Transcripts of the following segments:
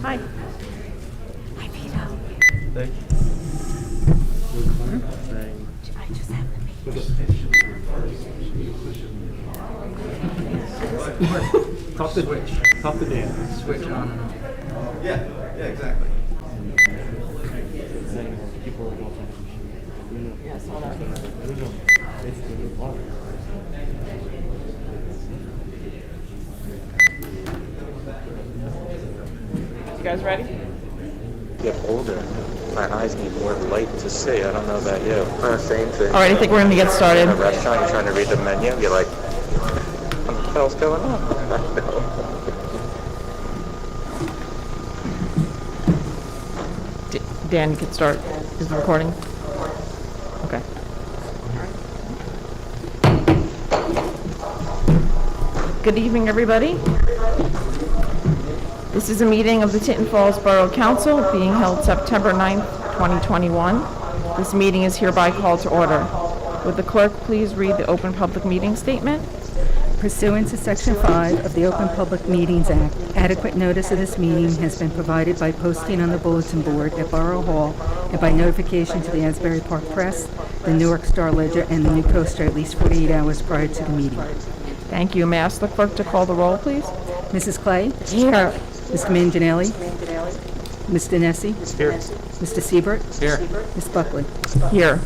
Hi. Hi, Peter. Thank you. I just have the meeting. Talk to Dan. Switch on and off. Yeah, exactly. Yes, hold on. You guys ready? Get older. My eyes need more light to see. I don't know about you. Same thing. All right, I think we're going to get started. In a restaurant, you're trying to read the menu, you're like, what the hell's going on? Dan, you can start. Is the recording? Okay. Good evening, everybody. This is a meeting of the Tinton Falls Borough Council being held September 9th, 2021. This meeting is hereby called to order. Would the clerk please read the open public meeting statement? Pursuant to Section 5 of the Open Public Meetings Act, adequate notice of this meeting has been provided by posting on the bulletin board at Borough Hall and by notification to the Asbury Park Press, the Newark Star Ledger, and the New Coaster at least 48 hours prior to the meeting. Thank you. May I ask the clerk to call the roll, please? Mrs. Clay? Here. Mr. Manginelli? Mr. Nessie? Here. Mr. Siebert? Here. Ms. Buckley? Here.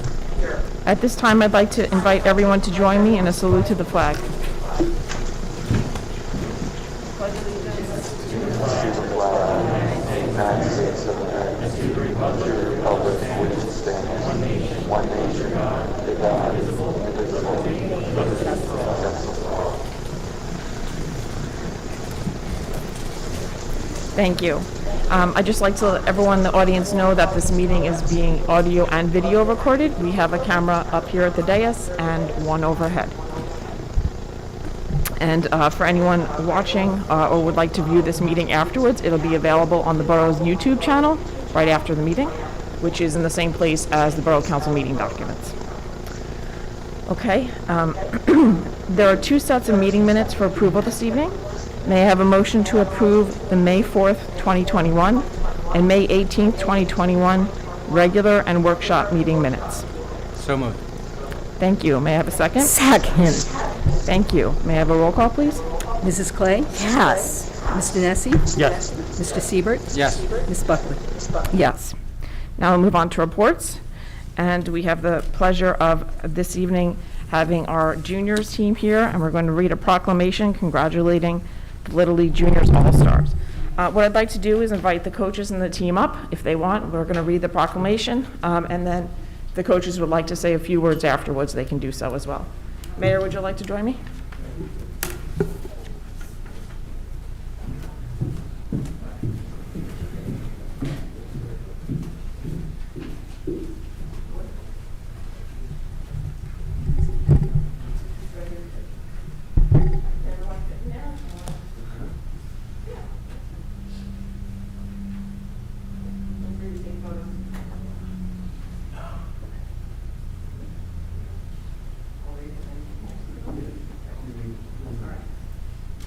At this time, I'd like to invite everyone to join me in a salute to the flag. United States of America, to the republic for which it stands, one nation, under God, indivisible, with justice for all. Thank you. I'd just like to let everyone in the audience know that this meeting is being audio and video recorded. We have a camera up here at the dais and one overhead. And for anyone watching or would like to view this meeting afterwards, it'll be available on the borough's YouTube channel right after the meeting, which is in the same place as the Borough Council meeting documents. Okay. There are two sets of meeting minutes for approval this evening. May I have a motion to approve the May 4th, 2021 and May 18th, 2021 regular and workshop meeting minutes? So moved. Thank you. May I have a second? Second. Thank you. May I have a roll call, please? Mrs. Clay? Yes. Mr. Nessie? Yes. Mr. Siebert? Yes. Ms. Buckley? Yes. Now we'll move on to reports. And we have the pleasure of this evening having our juniors team here, and we're going to read a proclamation congratulating the Little League Juniors All-Stars. What I'd like to do is invite the coaches and the team up if they want. We're going to read the proclamation, and then if the coaches would like to say a few words afterwards, they can do so as well. Mayor, would you like to join me?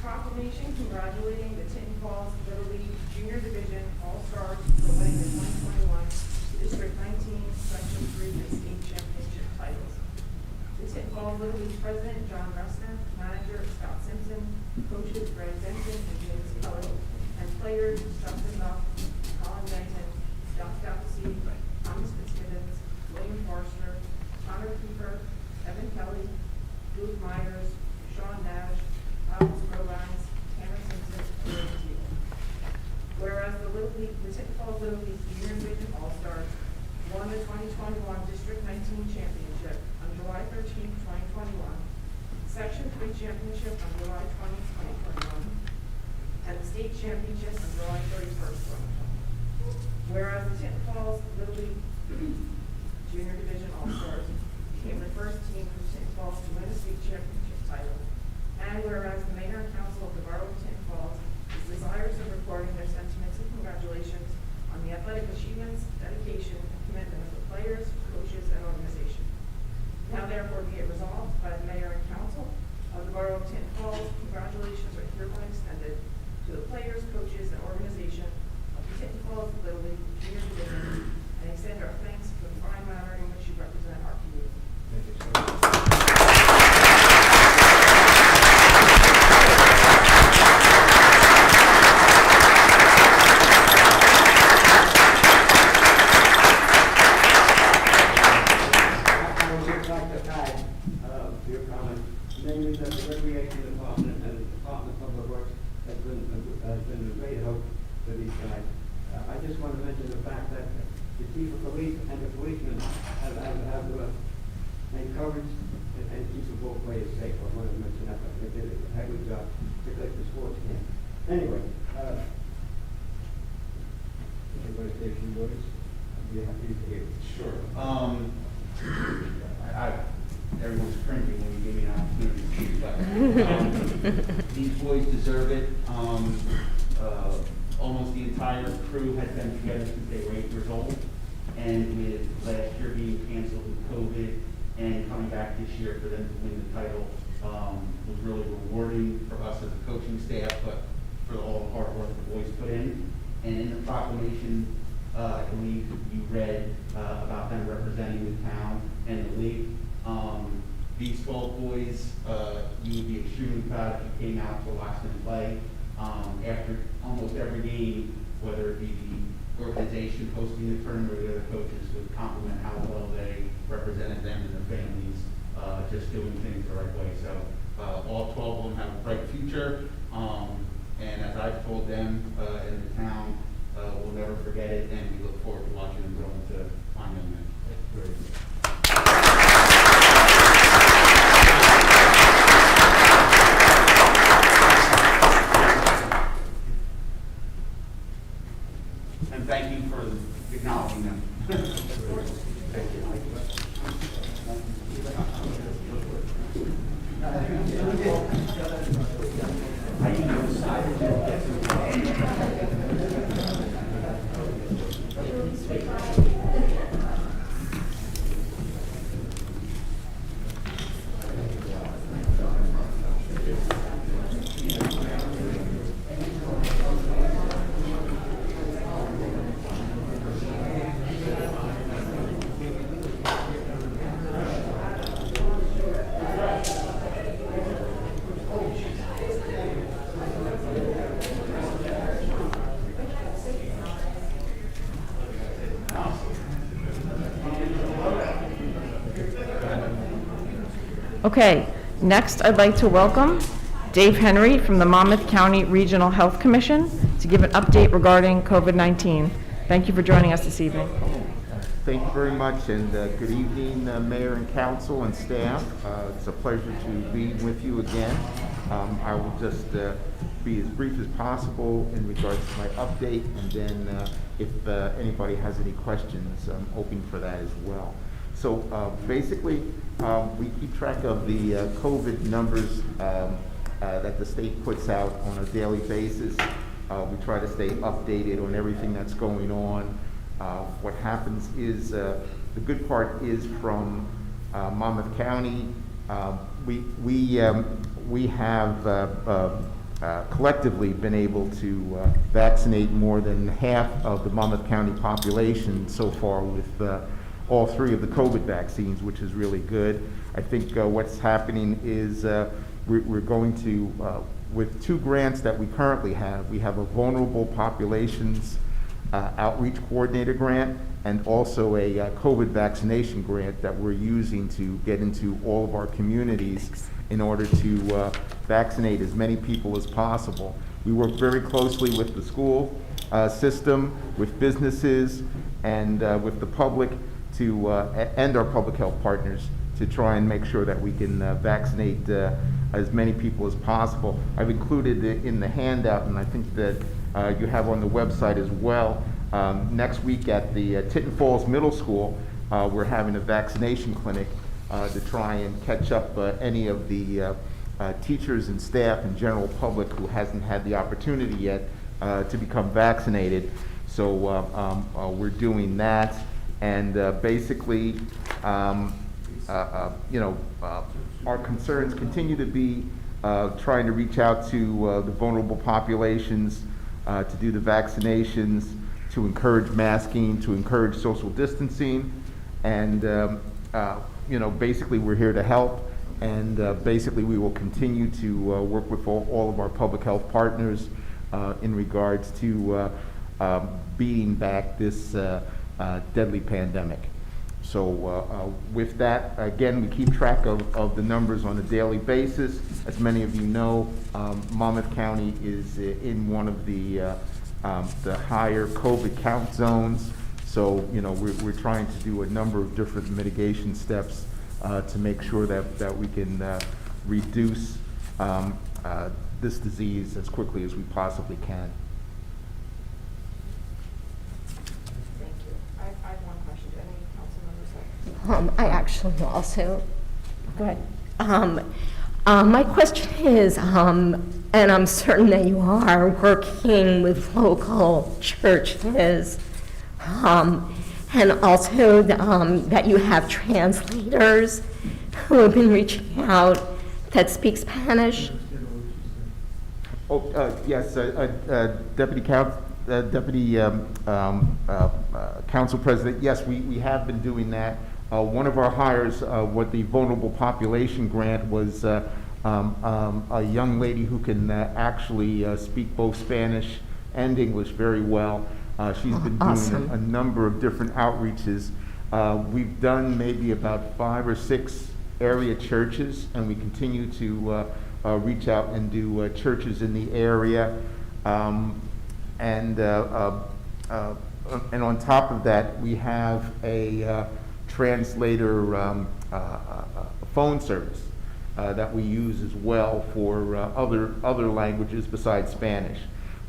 Proclamation congratulating the Tinton Falls Little League Junior Division All-Stars for winning the 2021 District 19 Section 3 and State Championship titles. The Tinton Falls Little League President John Ressner, Manager Scott Simpson, coaches Greg Benson and James Kelly, and players Justin Duff, Colin Benton, Duff Dempsey, Thomas Fitzgibbons, William Forster, Connor Cooper, Evan Kelly, Luke Myers, Sean Nash, Alex Robines, Tanner Simpson, and David Teal. Whereas the Tinton Falls Little League Junior Division All-Stars won the 2021 District 19 Championship on July 13, 2021, Section 3 Championship on July 20, 2021, and the State Championship on July 31st, 2020. Whereas the Tinton Falls Little League Junior Division All-Stars became the first team from Tinton Falls to win a state championship title. And whereas the Mayor and Council of the Borough of Tinton Falls is desirous of recording their sentiments and congratulations on the athletic achievements, dedication, and commitment of the players, coaches, and organization. Now therefore be it resolved by the Mayor and Council of the Borough of Tinton Falls, congratulations are hereby extended to the players, coaches, and organization of mention the fact that the chief of police and the policemen have made coverage and keeping both players safe. I wanted to mention that, but they did a heck of a job, particularly at the sports camp. Anyway, everybody say a few words. I'd be happy to hear. Sure. Everyone's cringing when you give me an opportunity to speak, but these boys deserve it. Almost the entire crew has been together since they were 8 years old, and with last year being canceled with COVID and coming back this year for them to win the title was really rewarding for us as a coaching staff, but for all the hard work the boys put in. And in the proclamation, I believe you read about them representing the town and the league. These 12 boys, you would be extremely proud if you came out to watch them play. After almost every game, whether it be the organization hosting the tournament or the other coaches would compliment how well they represented them and their families, just doing things the right way. So all 12 of them have a bright future, and as I've told them in the town, we'll never forget it, and we look forward to watching them grow into fine young men. That's great. And thank you for acknowledging them. Okay, next I'd like to welcome Dave Henry from the Monmouth County Regional Health Commission to give an update regarding COVID-19. Thank you for joining us this evening. Thank you very much, and good evening, Mayor and Council and staff. It's a pleasure to be with you again. I will just be as brief as possible in regards to my update, and then if anybody has any questions, I'm open for that as well. So basically, we keep track of the COVID numbers that the state puts out on a daily basis. We try to stay updated on everything that's going on. What happens is, the good part is from Monmouth County, we have collectively been able to vaccinate more than half of the Monmouth County population so far with all 3 of the COVID vaccines, which is really good. I think what's happening is we're going to, with 2 grants that we currently have, we have a vulnerable populations outreach coordinator grant and also a COVID vaccination grant that we're using to get into all of our communities in order to vaccinate as many people as possible. We work very closely with the school system, with businesses, and with the public to and our public health partners to try and make sure that we can vaccinate as many people as possible. I've included in the handout, and I think that you have on the website as well. Next week at the Tinton Falls Middle School, we're having a vaccination clinic to try and catch up any of the teachers and staff and general public who hasn't had the opportunity yet to become vaccinated. So we're doing that, and basically, our concerns continue to be trying to reach out to the vulnerable populations, to do the vaccinations, to encourage masking, to encourage social distancing, and basically we're here to help, and basically we will continue to work with all of our public health partners in regards to beating back this deadly pandemic. So with that, again, we keep track of the numbers on a daily basis. As many of you know, Monmouth County is in one of the the higher COVID count zones. So, you know, we're trying to do a number of different mitigation steps to make sure that we can reduce this disease as quickly as we possibly can. Thank you. I have one question. Do any council members have? I actually also, Go ahead. my question is, and I'm certain that you are working with local churches, and also that you have translators who have been reaching out that speak Spanish. Oh, yes, Deputy Council President, yes, we have been doing that. One of our hires, what the Vulnerable Population Grant was a young lady who can actually speak both Spanish and English very well. She's been Awesome. doing a number of different outreaches. We've done maybe about 5 or 6 area churches, and we continue to reach out and do churches in the area. And on top of that, we have a translator phone service that we use as well for other languages besides Spanish.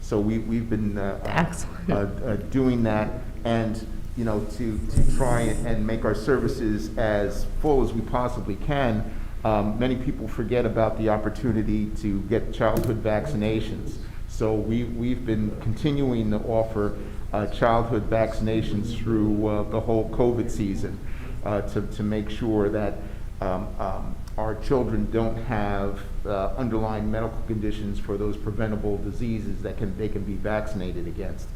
So we've been Excellent. doing that, and you know, to try and make our services as full as we possibly can. Many people forget about the opportunity to get childhood vaccinations. So we've been continuing to offer childhood vaccinations through the whole COVID season to make sure that our children don't have underlying medical conditions for those preventable diseases that they can be vaccinated against.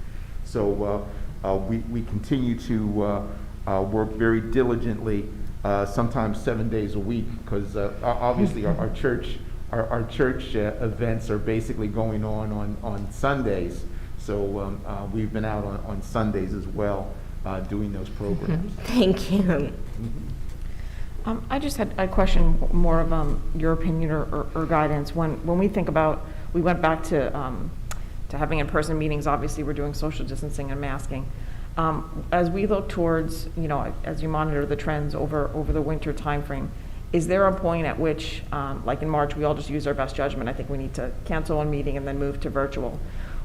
So we continue to work very diligently, sometimes 7 days a week, because obviously our church events are basically going on Sundays. So we've been out on Sundays as well, doing those programs. Thank you. I just had a question, more of your opinion or guidance. When we think about, we went back to having in-person meetings. Obviously, we're doing social distancing and masking. As we look towards, you know, as you monitor the trends over the winter timeframe, is there a point at which, like in March, we all just use our best judgment? I think we need to cancel one meeting and then move to virtual.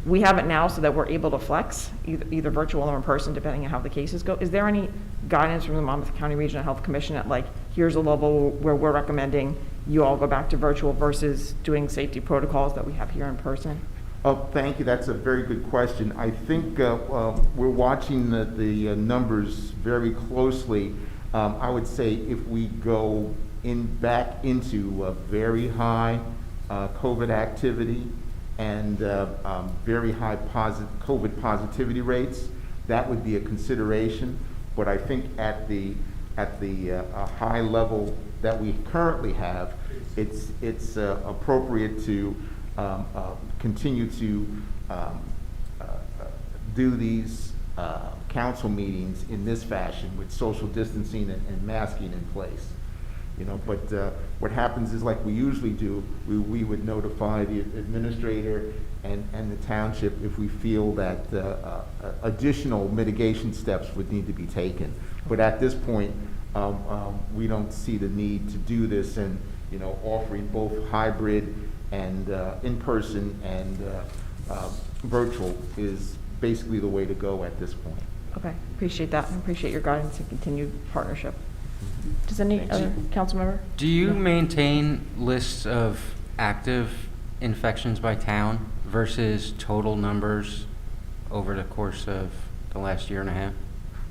We have it now so that we're able to flex, either virtual or in person, depending on how the cases go. Is there any guidance from the Monmouth County Regional Health Commission at, like, here's a level where we're recommending you all go back to virtual versus doing safety protocols that we have here in person? Oh, thank you. That's a very good question. I think we're watching the numbers very closely. I would say if we go back into very high COVID activity and very high COVID positivity rates, that would be a consideration. But I think at the high level that we currently have, it's appropriate to continue to do these council meetings in this fashion with social distancing and masking in place. You know, but what happens is, like we usually do, we would notify the administrator and the township if we feel that additional mitigation steps would need to be taken. But at this point, we don't see the need to do this, and you know, offering both hybrid and in-person and virtual is basically the way to go at this point. Okay, appreciate that. I appreciate your guidance and continued partnership. Does any other council member? Do you maintain lists of active infections by town versus total numbers over the course of the last year and a half?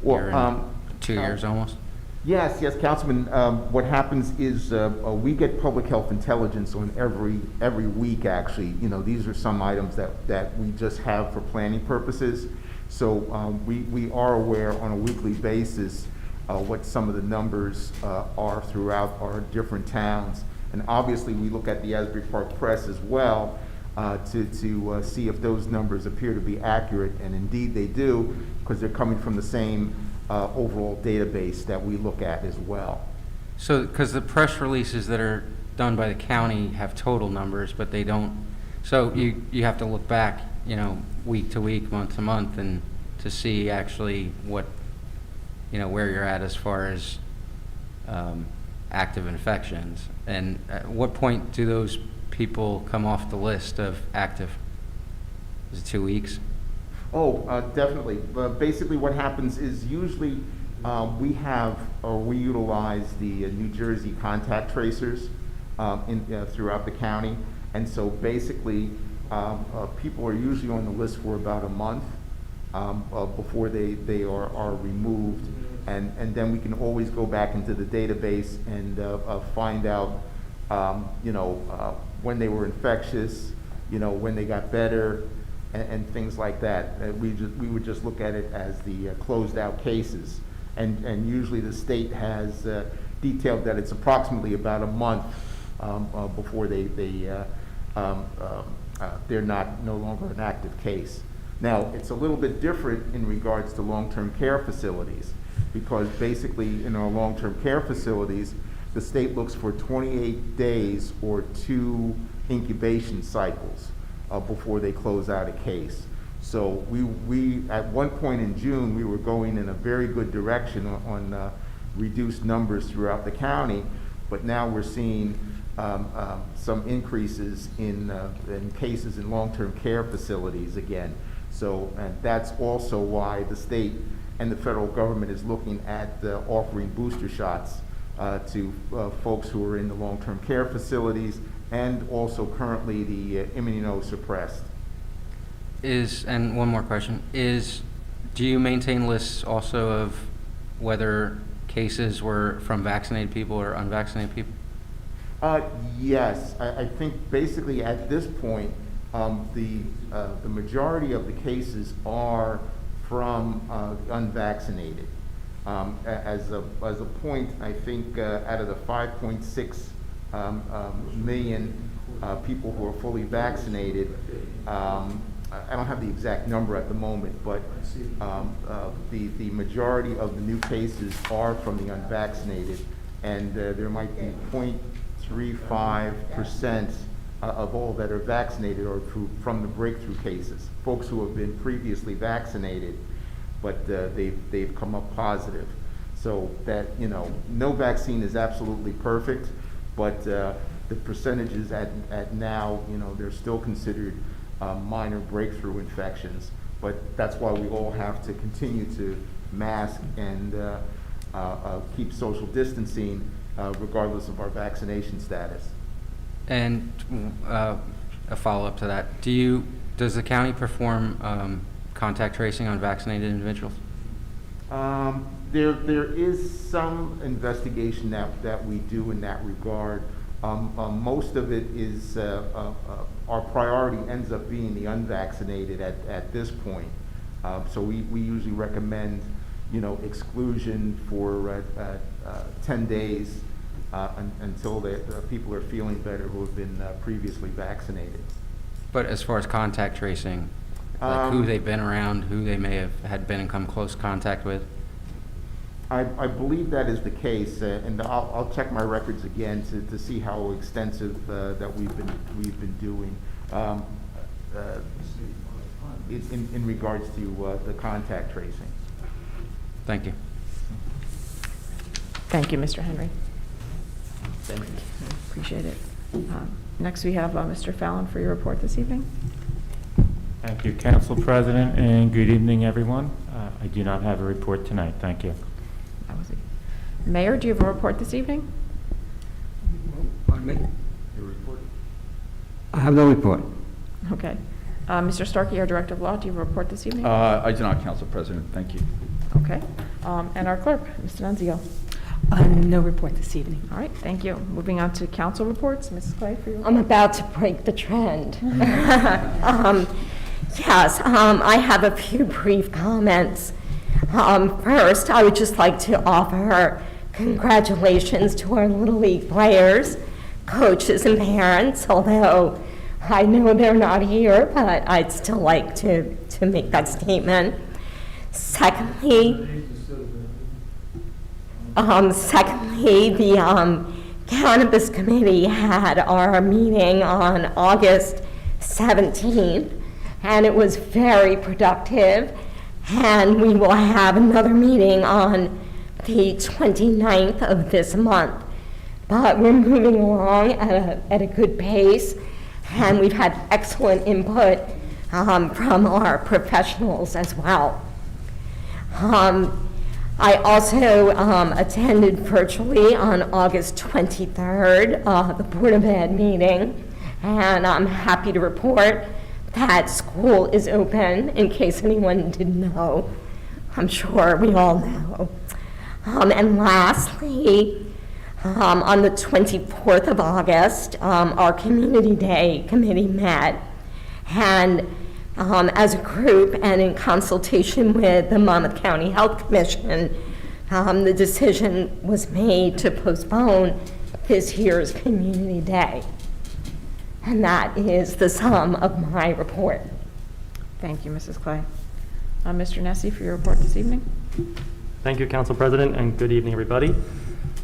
Well, 2 years almost? Yes, Councilman. What happens is we get public health intelligence on every week, actually. You know, these are some items that we just have for planning purposes. So we are aware on a weekly basis what some of the numbers are throughout our different towns. And obviously, we look at the Asbury Park Press as well to see if those numbers appear to be accurate. And indeed they do, because they're coming from the same overall database that we look at as well. So, because the press releases that are done by the county have total numbers, but they don't, so you have to look back, you know, week to week, month to month, and to see actually what, where you're at as far as active infections. And at what point do those people come off the list of active? Is it 2 weeks? Oh, definitely. Basically, what happens is usually we utilize the New Jersey contact tracers throughout the county, and so basically, people are usually on the list for about a month before they are removed, and then we can always go back into the database and find out, when they were infectious, when they got better, and things like that. We would just look at it as the closed out cases. And usually the state has detailed that it's approximately about a month before they're no longer an active case. Now, it's a little bit different in regards to long-term care facilities, because basically in our long-term care facilities, the state looks for 28 days or 2 incubation cycles before they close out a case. So we at one point in June, we were going in a very good direction on reduced numbers throughout the county, but now we're seeing some increases in cases in long-term care facilities again. So, and that's also why the state and the federal government is looking at offering booster shots to folks who are in the long-term care facilities, and also currently the immunosuppressed. And one more question, do you maintain lists also of whether cases were from vaccinated people or unvaccinated people? Yes, I think basically at this point, the majority of the cases are from unvaccinated. As a point, I think out of the 5.6 million people who are fully vaccinated, I don't have the exact number at the moment, but the majority of the new cases are from the unvaccinated, and there might be 0.35% of all that are vaccinated are from the breakthrough cases, folks who have been previously vaccinated, but they've come up positive. So that, no vaccine is absolutely perfect, but the percentages at now, they're still considered minor breakthrough infections, but that's why we all have to continue to mask and keep social distancing regardless of our vaccination status. And a follow-up to that, does the county perform contact tracing on vaccinated individuals? There is some investigation that we do in that regard. Most of it is, our priority ends up being the unvaccinated at this point. So we usually recommend, exclusion for 10 days until the people are feeling better who have been previously vaccinated. But as far as contact tracing, like who they've been around, who they may have had been in close contact with? I believe that is the case, and I'll check my records again to see how extensive that we've been doing in regards to the contact tracing. Thank you. Thank you, Mr. Henry. Thank you. Appreciate it. Next, we have Mr. Fallon for your report this evening. Thank you, Council President, and good evening, everyone. I do not have a report tonight. Thank you. That was it. Mayor, do you have a report this evening? Pardon me? Your report? I have no report. Okay. Mr. Starkey, our Director of Law, do you have a report this evening? I do not, Council President. Thank you. Okay. And our clerk, Mr. Nunzio. No report this evening. All right, thank you. Moving on to council reports. Mrs. Clay, for you. I'm about to break the trend. Yes, I have a few brief comments. First, I would just like to offer congratulations to our Little League players, coaches, and parents, although I know they're not here, but I'd still like to make that statement. Secondly, the Cannabis Committee had our meeting on August 17th, and it was very productive. And we will have another meeting on the 29th of this month. But we're moving along at a good pace, and we've had excellent input from our professionals as well. I also attended virtually on August 23rd the Board of Ed meeting, and I'm happy to report that school is open, in case anyone didn't know. I'm sure we all know. And lastly, on the 24th of August, our Community Day Committee met, and as a group and in consultation with the Monmouth County Health Commission, the decision was made to postpone this year's Community Day. And that is the sum of my report. Thank you, Mrs. Clay. Mr. Nessie, for your report this evening. Thank you, Council President, and good evening, everybody.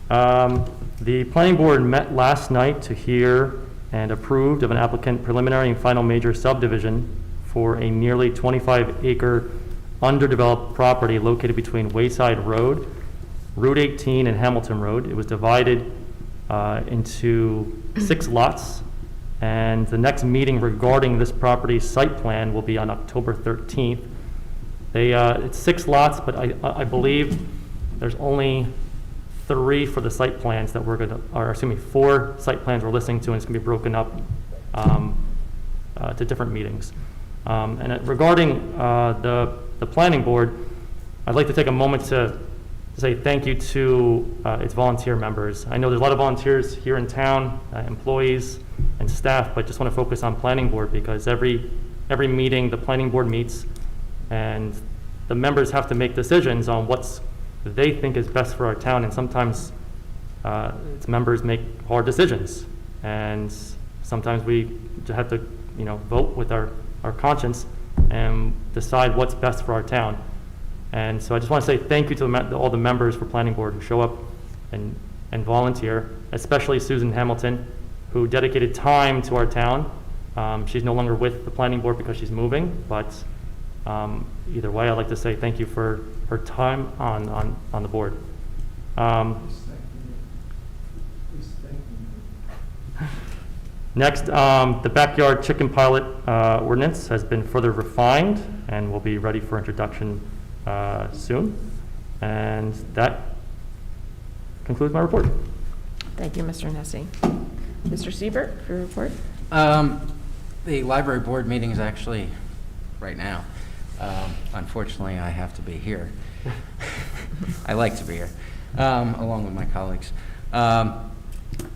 The Planning Board met last night to hear and approved of an applicant preliminary and final major subdivision for a nearly 25-acre underdeveloped property located between Wayside Road, Route 18, and Hamilton Road. It was divided into 6 lots, and the next meeting regarding this property's site plan will be on October 13th. It's 6 lots, but I believe there's only 3 for the site plans that we're going to, or excuse me, 4 site plans we're listening to, and it's going to be broken up to different meetings. Regarding the Planning Board, I'd like to take a moment to say thank you to its volunteer members. I know there's a lot of volunteers here in town, employees and staff, but just want to focus on Planning Board because every meeting the Planning Board meets, and the members have to make decisions on what's they think is best for our town, and sometimes its members make hard decisions, and sometimes we have to vote with our conscience and decide what's best for our town. And so I just want to say thank you to all the members for Planning Board who show up and volunteer, especially Susan Hamilton, who dedicated time to our town. She's no longer with the Planning Board because she's moving, but either way, I'd like to say thank you for her time on the board. Next, the backyard chicken pilot ordinance has been further refined and will be ready for introduction soon. And that concludes my report. Thank you, Mr. Nessie. Mr. Siebert, for your report. The library board meeting is actually right now. Unfortunately, I have to be here. I like to be here, along with my colleagues.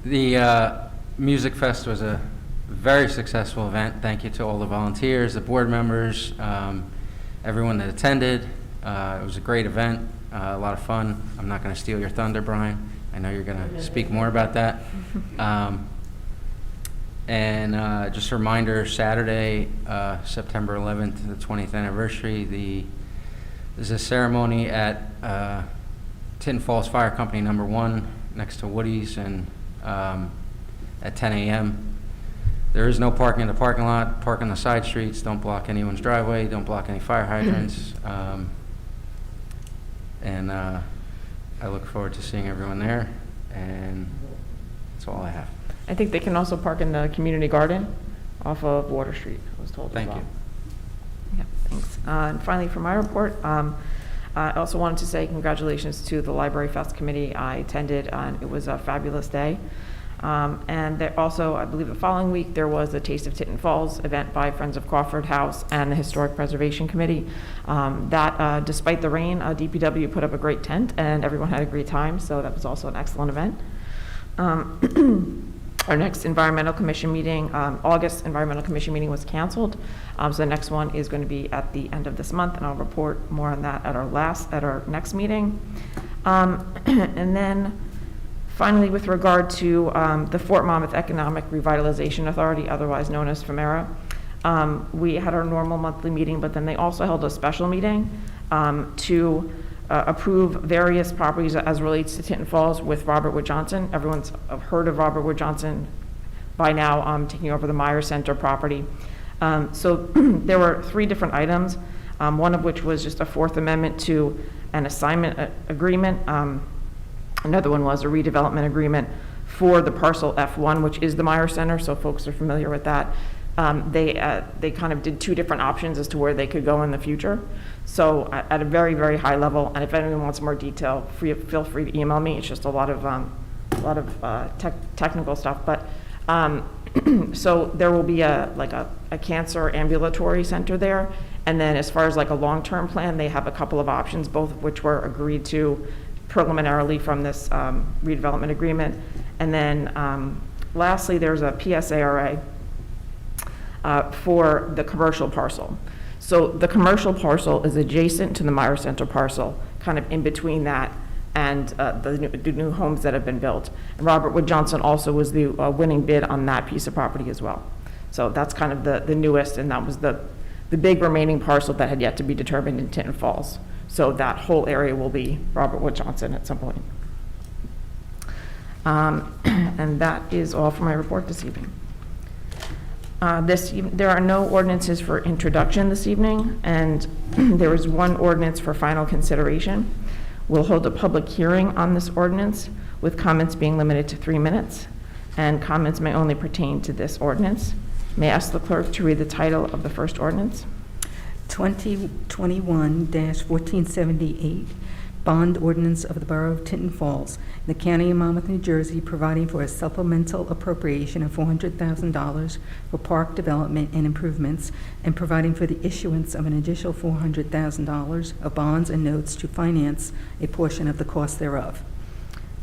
The Music Fest was a very successful event. Thank you to all the volunteers, the board members, everyone that attended. It was a great event, a lot of fun. I'm not going to steal your thunder, Brian. I know you're going to speak more about that. And just a reminder, Saturday, September 11th, the 20th anniversary, there's a ceremony at Tinton Falls Fire Company number 1 next to Woody's, and at 10 a.m. There is no parking in the parking lot. Park on the side streets. Don't block anyone's driveway. Don't block any fire hydrants. And I look forward to seeing everyone there, and that's all I have. I think they can also park in the community garden off of Water Street, I was told. Thank you. Yeah, thanks. And finally, for my report, I also wanted to say congratulations to the Library Fest Committee. I attended, and it was a fabulous day. And there also, I believe the following week, there was a Taste of Tinton Falls event by Friends of Crawford House and the Historic Preservation Committee. Despite the rain, DPW put up a great tent and everyone had a great time, so that was also an excellent event. Our next Environmental Commission meeting, August Environmental Commission meeting was canceled. So the next one is going to be at the end of this month, and I'll report more on that at our next meeting. And then finally, with regard to the Fort Monmouth Economic Revitalization Authority, otherwise known as FEMERA, we had our normal monthly meeting, but then they also held a special meeting to approve various properties as relates to Tinton Falls with Robert Wood Johnson. Everyone's heard of Robert Wood Johnson by now, taking over the Meyer Center property. So there were 3 different items, one of which was just a Fourth Amendment to an assignment agreement. Another one was a redevelopment agreement for the parcel F1, which is the Meyer Center, so folks are familiar with that. They kind of did 2 different options as to where they could go in the future. So at a very, very high level, and if anyone wants more detail, feel free to email me. It's just a lot of technical stuff. But so there will be a cancer ambulatory center there. And then as far as like a long-term plan, they have a couple of options, both of which were agreed to preliminarily from this redevelopment agreement. And then lastly, there's a PSARA for the commercial parcel. So the commercial parcel is adjacent to the Meyer Center parcel, kind of in between that and the new homes that have been built. And Robert Wood Johnson also was the winning bid on that piece of property as well. So that's kind of the newest, and that was the big remaining parcel that had yet to be determined in Tinton Falls. So that whole area will be Robert Wood Johnson at some point. And that is all for my report this evening. There are no ordinances for introduction this evening, and there is one ordinance for final consideration. We'll hold a public hearing on this ordinance, with comments being limited to 3 minutes, and comments may only pertain to this ordinance. May I ask the clerk to read the title of the first ordinance? 2021-1478, bond ordinance of the Borough of Tinton Falls, the County of Monmouth, New Jersey, providing for a supplemental appropriation of $400,000 for park development and improvements, and providing for the issuance of an additional $400,000 of bonds and notes to finance a portion of the cost thereof.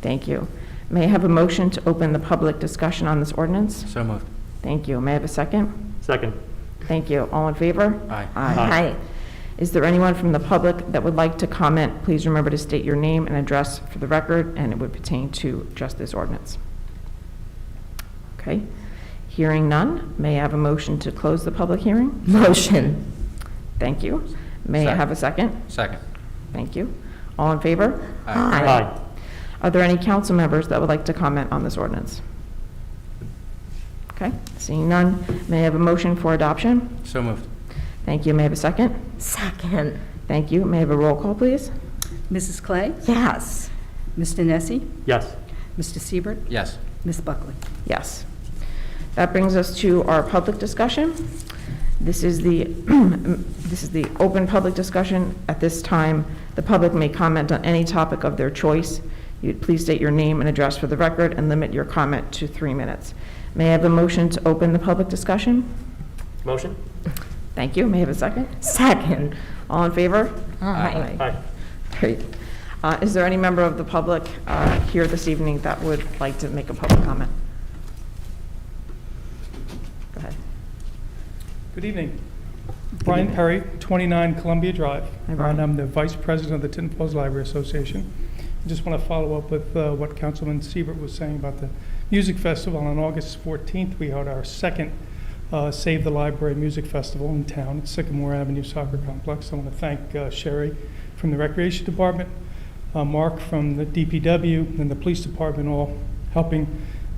Thank you. May I have a motion to open the public discussion on this ordinance? So moved. Thank you. May I have a second? Second. Thank you. All in favor? Aye. Aye. Is there anyone from the public that would like to comment? Please remember to state your name and address for the record, and it would pertain to just this ordinance. Okay. Hearing none, may I have a motion to close the public hearing? Motion. Thank you. May I have a second? Second. Thank you. All in favor? Aye. Aye. Are there any council members that would like to comment on this ordinance? Okay. Seeing none, may I have a motion for adoption? So moved. Thank you. May I have a second? Second. Thank you. May I have a roll call, please? Mrs. Clay? Yes. Mr. Nessie? Yes. Mr. Siebert? Yes. Ms. Buckley? Yes. That brings us to our public discussion. This is the this is the open public discussion. At this time, the public may comment on any topic of their choice. Please state your name and address for the record and limit your comment to 3 minutes. May I have a motion to open the public discussion? Motion? Thank you. May I have a second? Second. All in favor? Aye. Aye. Great. Is there any member of the public here this evening that would like to make a public comment? Go ahead. Good evening. Brian Perry, 29 Columbia Drive. Hi, Brian. And I'm the Vice President of the Tinton Falls Library Association. I just want to follow up with what Councilman Siebert was saying about the Music Festival. On August 14th, we held our second Save the Library Music Festival in town at Sycamore Avenue Soccer Complex. I want to thank Sherry from the Recreation Department, Mark from the DPW, and the Police Department, all helping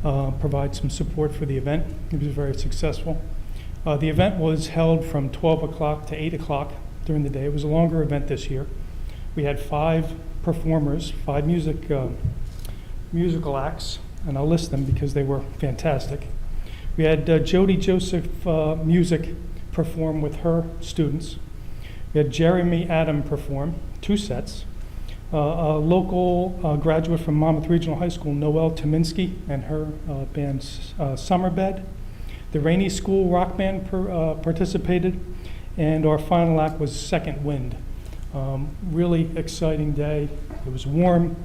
provide some support for the event. It was very successful. The event was held from 12 o'clock to 8 o'clock during the day. It was a longer event this year. We had 5 performers, 5 musical acts, and I'll list them because they were fantastic. We had Jody Joseph Music perform with her students. We had Jeremy Adam perform 2 sets. A local graduate from Monmouth Regional High School, Noelle Tominski, and her band Summerbed. The Rainy School Rock Band participated, and our final act was Second Wind. Really exciting day. It was warm.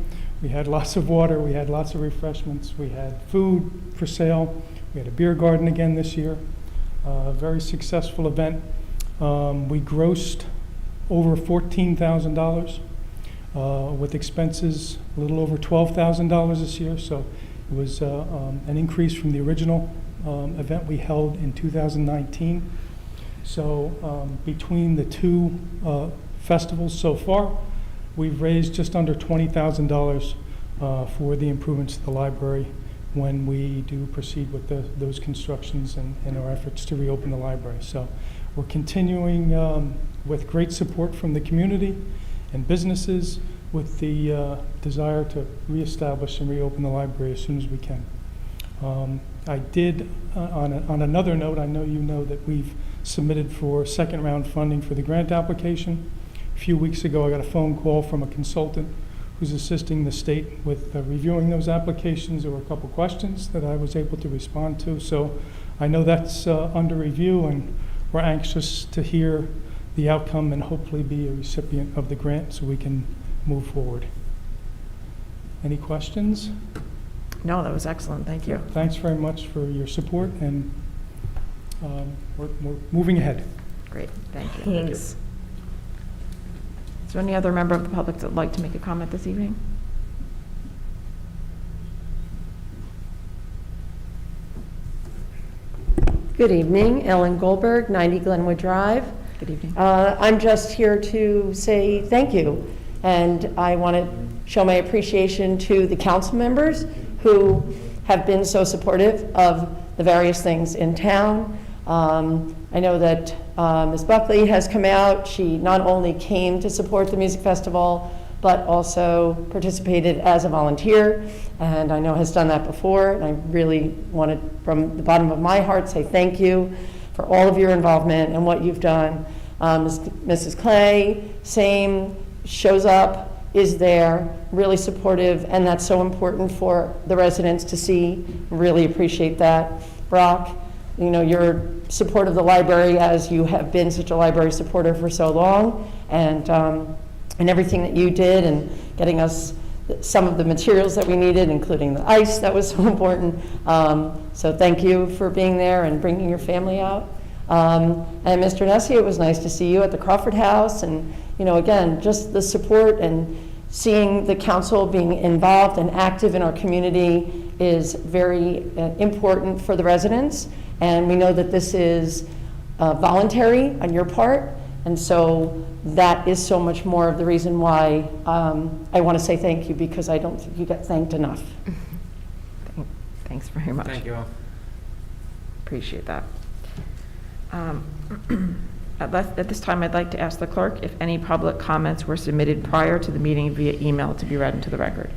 We had lots of water. We had lots of refreshments. We had food for sale. We had a beer garden again this year. Very successful event. We grossed over $14,000 with expenses a little over $12,000 this year. So it was an increase from the original event we held in 2019. So between the 2 festivals so far, we've raised just under $20,000 for the improvements to the library. when we do proceed with those constructions and our efforts to reopen the library. So we're continuing with great support from the community and businesses with the desire to reestablish and reopen the library as soon as we can. I did, on another note, I know you know that we've submitted for second round funding for the grant application. A few weeks ago, I got a phone call from a consultant who's assisting the state with reviewing those applications. There were a couple questions that I was able to respond to. So I know that's under review, and we're anxious to hear the outcome and hopefully be a recipient of the grant so we can move forward. Any questions? No, that was excellent. Thank you. Thanks very much for your support, and we're moving ahead. Great. Thank you. Thanks. Is there any other member of the public that would like to make a comment this evening? Good evening, Ellen Goldberg, 90 Glenwood Drive. Good evening. I'm just here to say thank you, and I want to show my appreciation to the council members who have been so supportive of the various things in town. I know that Ms. Buckley has come out. She not only came to support the music festival, but also participated as a volunteer, and I know has done that before. And I really want to, from the bottom of my heart, say thank you for all of your involvement and what you've done. Mrs. Clay, same, shows up, is there, really supportive, and that's so important for the residents to see. Really appreciate that. Brock, you know, your support of the library, as you have been such a library supporter for so long, and everything that you did, and getting us some of the materials that we needed, including the ice, that was so important. So thank you for being there and bringing your family out. And Mr. Nessie, it was nice to see you at the Crawford House, and you know, again, just the support and seeing the council being involved and active in our community is very important for the residents. And we know that this is voluntary on your part, and so that is so much more of the reason why I want to say thank you, because I don't think you get thanked enough. Thanks very much. Thank you all. Appreciate that. At this time, I'd like to ask the clerk if any public comments were submitted prior to the meeting via email to be read into the record.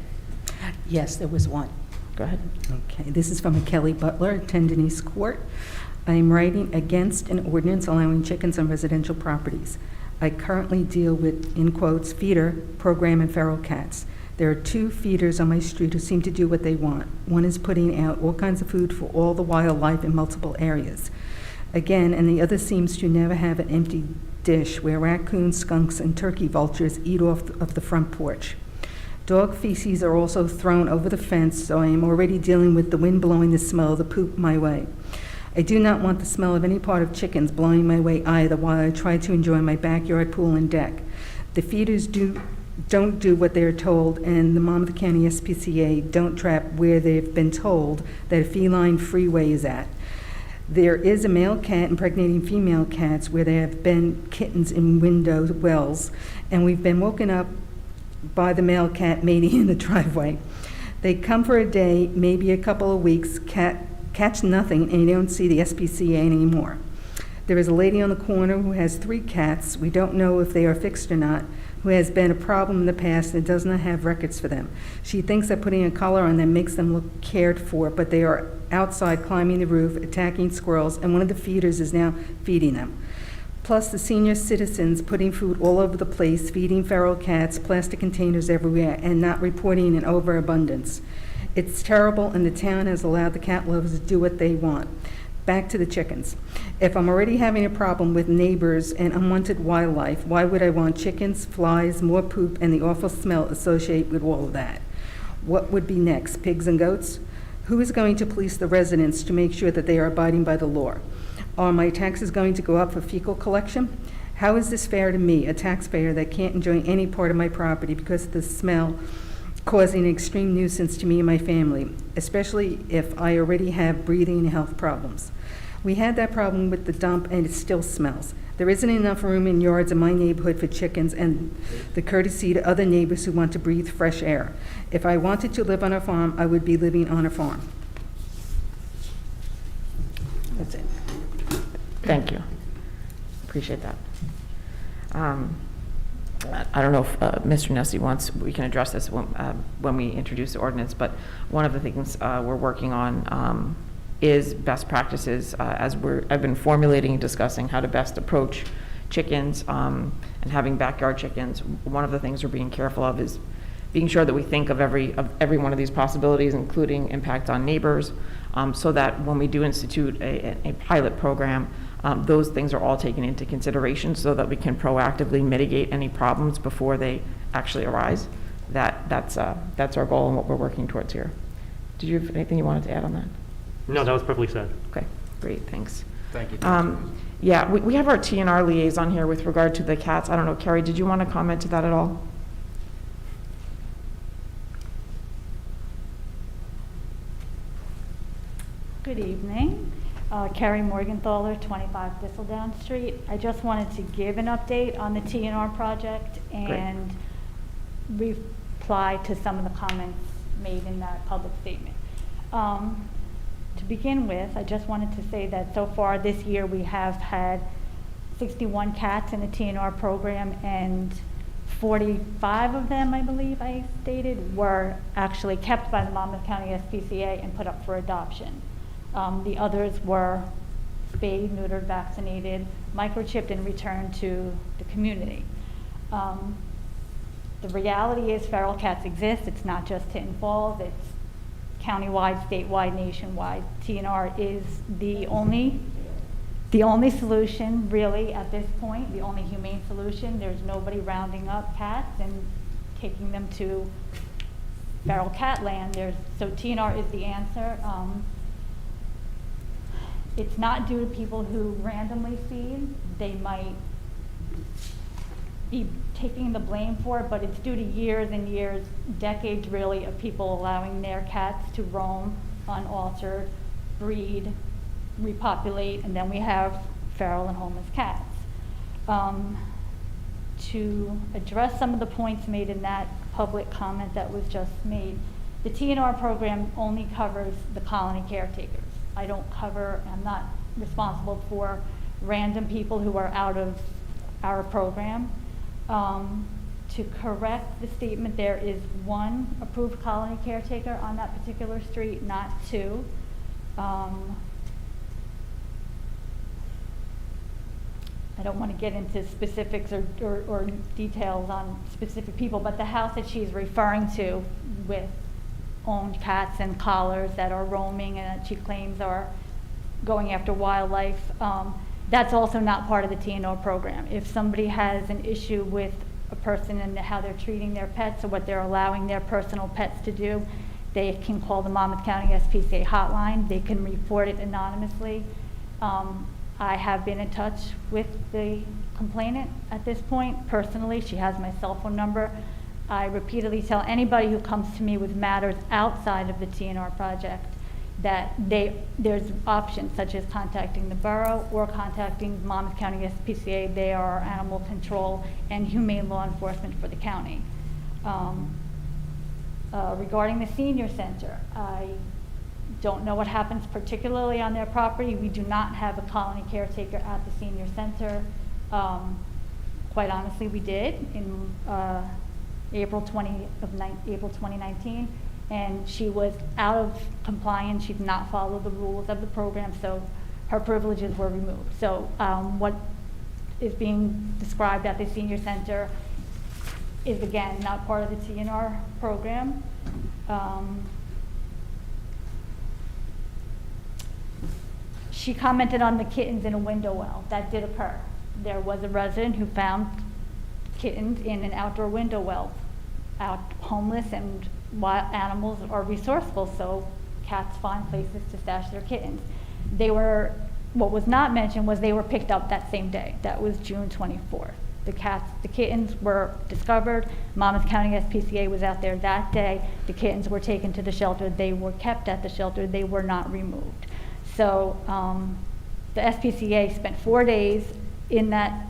Yes, there was one. Go ahead. Okay, this is from a Kelly Butler, 10 Denise Court. I am writing against an ordinance allowing chickens on residential properties. I currently deal with, in quotes, feeder program and feral cats. There are 2 feeders on my street who seem to do what they want. One is putting out all kinds of food for all the wildlife in multiple areas. Again, and the other seems to never have an empty dish where raccoons, skunks, and turkey vultures eat off of the front porch. Dog feces are also thrown over the fence, so I am already dealing with the wind blowing the smell of the poop my way. I do not want the smell of any part of chickens blowing my way either while I try to enjoy my backyard pool and deck. The feeders don't do what they are told, and the Monmouth County SPCA don't trap where they've been told that a feline freeway is at. There is a male cat impregnating female cats where there have been kittens in window wells, and we've been woken up by the male cat mating in the driveway. They come for a day, maybe a couple of weeks, catch nothing, and you don't see the SPCA anymore. There is a lady on the corner who has 3 cats, we don't know if they are fixed or not, who has been a problem in the past and does not have records for them. She thinks that putting a collar on them makes them look cared for, but they are outside climbing the roof, attacking squirrels, and one of the feeders is now feeding them. Plus the senior citizens putting food all over the place, feeding feral cats, plastic containers everywhere, and not reporting an overabundance. It's terrible, and the town has allowed the cat lovers to do what they want. Back to the chickens. If I'm already having a problem with neighbors and unwanted wildlife, why would I want chickens, flies, more poop, and the awful smell associated with all of that? What would be next, pigs and goats? Who is going to police the residents to make sure that they are abiding by the law? Are my taxes going to go up for fecal collection? How is this fair to me, a taxpayer that can't enjoy any part of my property because of the smell causing an extreme nuisance to me and my family, especially if I already have breathing and health problems? We had that problem with the dump, and it still smells. There isn't enough room in yards in my neighborhood for chickens and the courtesy to other neighbors who want to breathe fresh air. If I wanted to live on a farm, I would be living on a farm. That's it. Thank you. Appreciate that. I don't know if Mr. Nessie wants, we can address this when we introduce the ordinance, but one of the things we're working on is best practices as I've been formulating and discussing how to best approach chickens and having backyard chickens. One of the things we're being careful of is being sure that we think of every one of these possibilities, including impact on neighbors, so that when we do institute a pilot program, those things are all taken into consideration so that we can proactively mitigate any problems before they actually arise. That's our goal and what we're working towards here. Did you have anything you wanted to add on that? No, that was perfectly said. Okay, great, thanks. Thank you. Yeah, we have our TNR liaison here with regard to the cats. I don't know, Carrie, did you want to comment to that at all? Good evening. Carrie Morgenthaler, 25 Thistledown Street. I just wanted to give an update on the TNR project and reply to some of the comments made in that public statement. To begin with, I just wanted to say that so far this year we have had 61 cats in the TNR program, and 45 of them, I believe I stated, were actually kept by the Monmouth County SPCA and put up for adoption. The others were spayed, neutered, vaccinated, microchipped, and returned to the community. The reality is feral cats exist. It's not just Tinton Falls. It's countywide, statewide, nationwide. TNR is the only solution, really, at this point, the only humane solution. There's nobody rounding up cats and taking them to feral cat land. So TNR is the answer. It's not due to people who randomly feed. They might be taking the blame for it, but it's due to years and years, decades really, of people allowing their cats to roam unaltered, breed, repopulate, and then we have feral and homeless cats. To address some of the points made in that public comment that was just made, the TNR program only covers the colony caretakers. I'm not responsible for random people who are out of our program. To correct the statement, there is one approved colony caretaker on that particular street, not two. I don't want to get into specifics or details on specific people, but the house that she's referring to with owned cats and collars that are roaming and that she claims are going after wildlife, that's also not part of the TNR program. If somebody has an issue with a person and how they're treating their pets or what they're allowing their personal pets to do, they can call the Monmouth County SPCA hotline. They can report it anonymously. I have been in touch with the complainant at this point personally. She has my cell phone number. I repeatedly tell anybody who comes to me with matters outside of the TNR project that there's options such as contacting the borough or contacting Monmouth County SPCA. They are our animal control and humane law enforcement for the county. Regarding the senior center, I don't know what happens particularly on their property. We do not have a colony caretaker at the senior center. Quite honestly, we did in April 2019, and she was out of compliance. She did not follow the rules of the program, so her privileges were removed. So what is being described at the senior center is, again, not part of the TNR program. She commented on the kittens in a window well. That did occur. There was a resident who found kittens in an outdoor window well. Homeless and wild animals are resourceful, so cats find places to stash their kittens. What was not mentioned was they were picked up that same day. That was June 24th. The kittens were discovered. Monmouth County SPCA was out there that day. The kittens were taken to the shelter. They were kept at the shelter. They were not removed. So the SPCA spent 4 days in that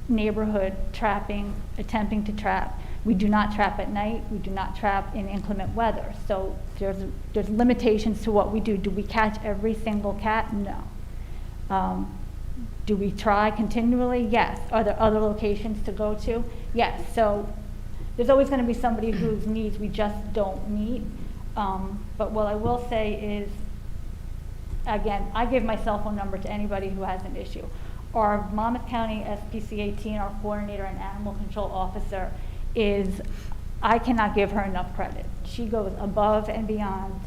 neighborhood attempting to trap. We do not trap at night. We do not trap in inclement weather. So there's limitations to what we do. Do we catch every single cat? No. Do we try continually? Yes. Are there other locations to go to? Yes. So there's always going to be somebody whose needs we just don't meet. But what I will say is, again, I give my cell phone number to anybody who has an issue. Our Monmouth County SPCA our coordinator and animal control officer is, I cannot give her enough credit. She goes above and beyond.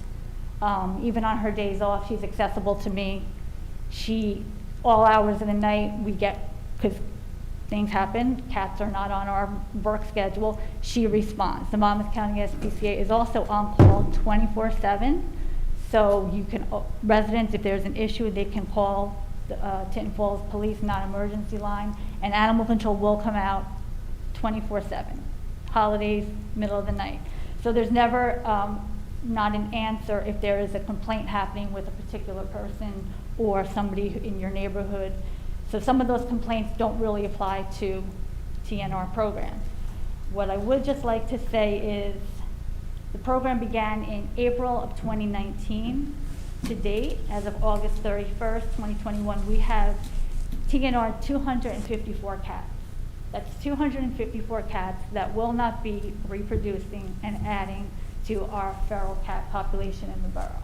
Even on her days off, she's accessible to me. All hours of the night, we get, because things happen, cats are not on our work schedule, she responds. The Monmouth County SPCA is also on call 24/7, so you can, residents, if there's an issue, they can call the Tinton Falls Police non-emergency line, and animal control will come out 24/7, holidays, middle of the night. So there's never not an answer if there is a complaint happening with a particular person or somebody in your neighborhood. So some of those complaints don't really apply to TNR programs. What I would just like to say is the program began in April of 2019. To date, as of August 31st, 2021, we have TNR 254 cats. That's 254 cats that will not be reproducing and adding to our feral cat population in the borough.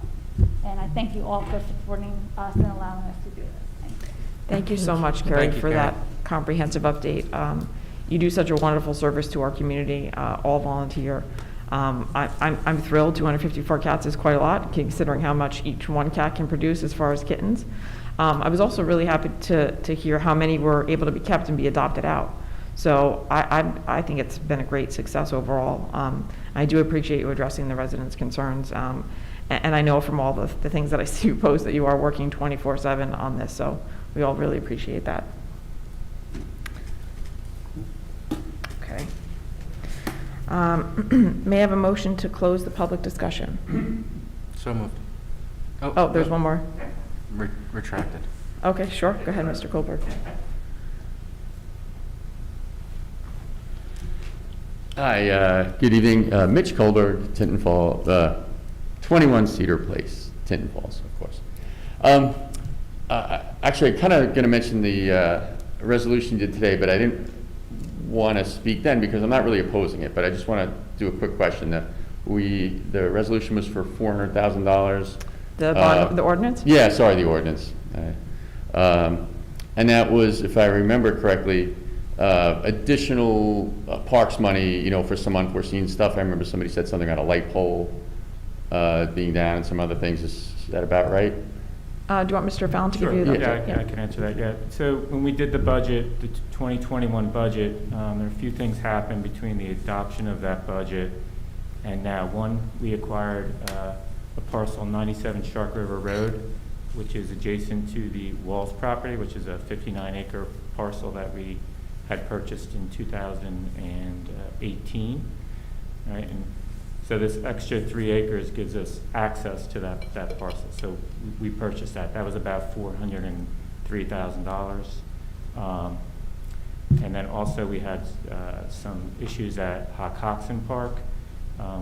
And I thank you all for supporting us and allowing us to do this. Thank you. Thank you so much, Carrie, Thank you, for Carrie. that comprehensive update. You do such a wonderful service to our community, all volunteer. I'm thrilled. 254 cats is quite a lot, considering how much each one cat can produce as far as kittens. I was also really happy to hear how many were able to be kept and be adopted out. So I think it's been a great success overall. I do appreciate you addressing the residents' concerns. And I know from all the things that I see you post that you are working 24/7 on this, so we all really appreciate that. Okay. May I have a motion to close the public discussion? So moved. Oh, there's one more. Retracted. Okay, sure. Go ahead, Mr. Colberg. Hi, good evening. Mitch Colberg, Tinton Falls, 21 Cedar Place, Tinton Falls, of course. Actually, I'm kind of going to mention the resolution you did today, but I didn't want to speak then because I'm not really opposing it, but I just want to do a quick question. The resolution was for $400,000. The ordinance? Yeah, sorry, the ordinance. And that was, if I remember correctly, additional parks money, for some unforeseen stuff. I remember somebody said something about a light pole being down and some other things. Is that about right? Do you want Mr. Fallon to give you Sure. that? Yeah, I can answer that, yeah. So when we did the budget, the 2021 budget, there are a few things happened between the adoption of that budget and now. One, we acquired a parcel 97 Shark River Road, which is adjacent to the Walls property, which is a 59-acre parcel that we had purchased in 2018, right? And so this extra 3 acres gives us access to that parcel. So we purchased that. That was about $403,000. And then also we had some issues at Hoxton Park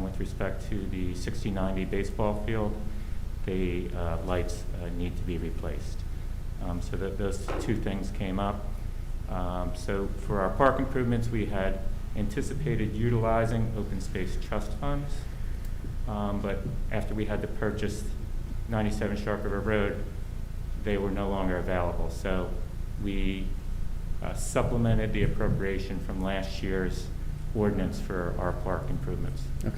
with respect to the 60-90 baseball field. The lights need to be replaced. So those two things came up. So for our park improvements, we had anticipated utilizing open space trust funds, but after we had to purchase 97 Shark River Road, they were no longer available. So we supplemented the appropriation from last year's ordinance for our park improvements. Okay.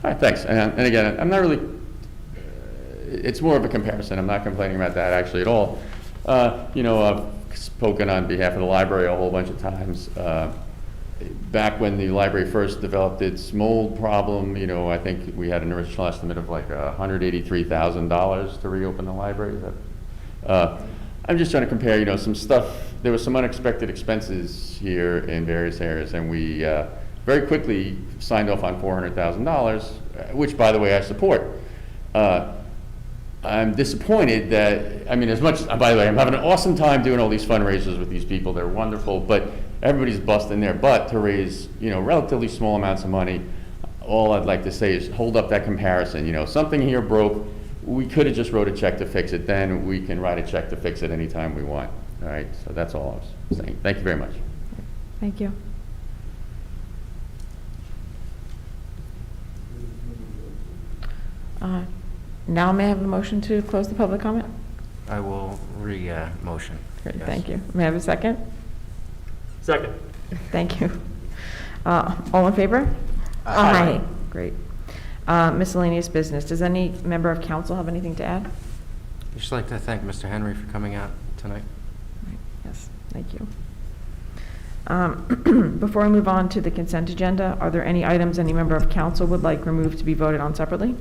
All right, thanks. And again, I'm not really, it's more of a comparison. I'm not complaining about that actually at all. I've spoken on behalf of the library a whole bunch of times. Back when the library first developed its mold problem, I think we had an original estimate of like $183,000 to reopen the library. I'm just trying to compare, some stuff. There was some unexpected expenses here in various areas, and we very quickly signed off on $400,000, which, by the way, I support. I'm disappointed that, as much, by the way, I'm having an awesome time doing all these fundraisers with these people. They're wonderful, but everybody's busting their butt to raise, relatively small amounts of money. All I'd like to say is hold up that comparison. Something here broke. we could have just wrote a check to fix it, then we can write a check to fix it anytime we want. All right, so that's all I was saying. Thank you very much. Thank you. Now may I have a motion to close the public comment? I will motion. Great, Yes. thank you. May I have a second? Second. Thank you. All in favor? Aye. Great. Miscellaneous business. Does any member of council have anything to add? I'd just like to thank Mr. Henry for coming out tonight. Yes, thank you. Before we move on to the consent agenda, are there any items any member of council would like removed to be voted on separately?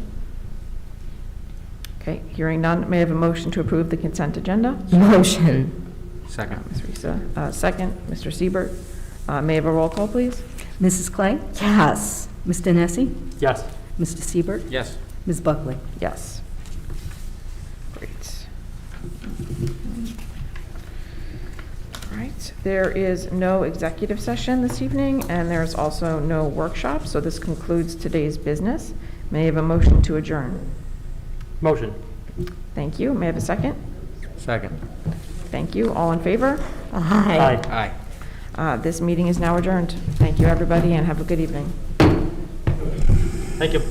Okay, hearing none, may I have a motion to approve the consent agenda? Motion. Second. Ms. Risa, second. Mr. Siebert, may I have a roll call, please? Mrs. Clay? Yes. Mr. Nessie? Yes. Mr. Siebert? Yes. Ms. Buckley? Yes. Great. All right, there is no executive session this evening, and there's also no workshop, so this concludes today's business. May I have a motion to adjourn? Motion. Thank you. May I have a second? Second. Thank you. All in favor? Aye. Aye. This meeting is now adjourned. Thank you, everybody, and have a good evening. Thank you.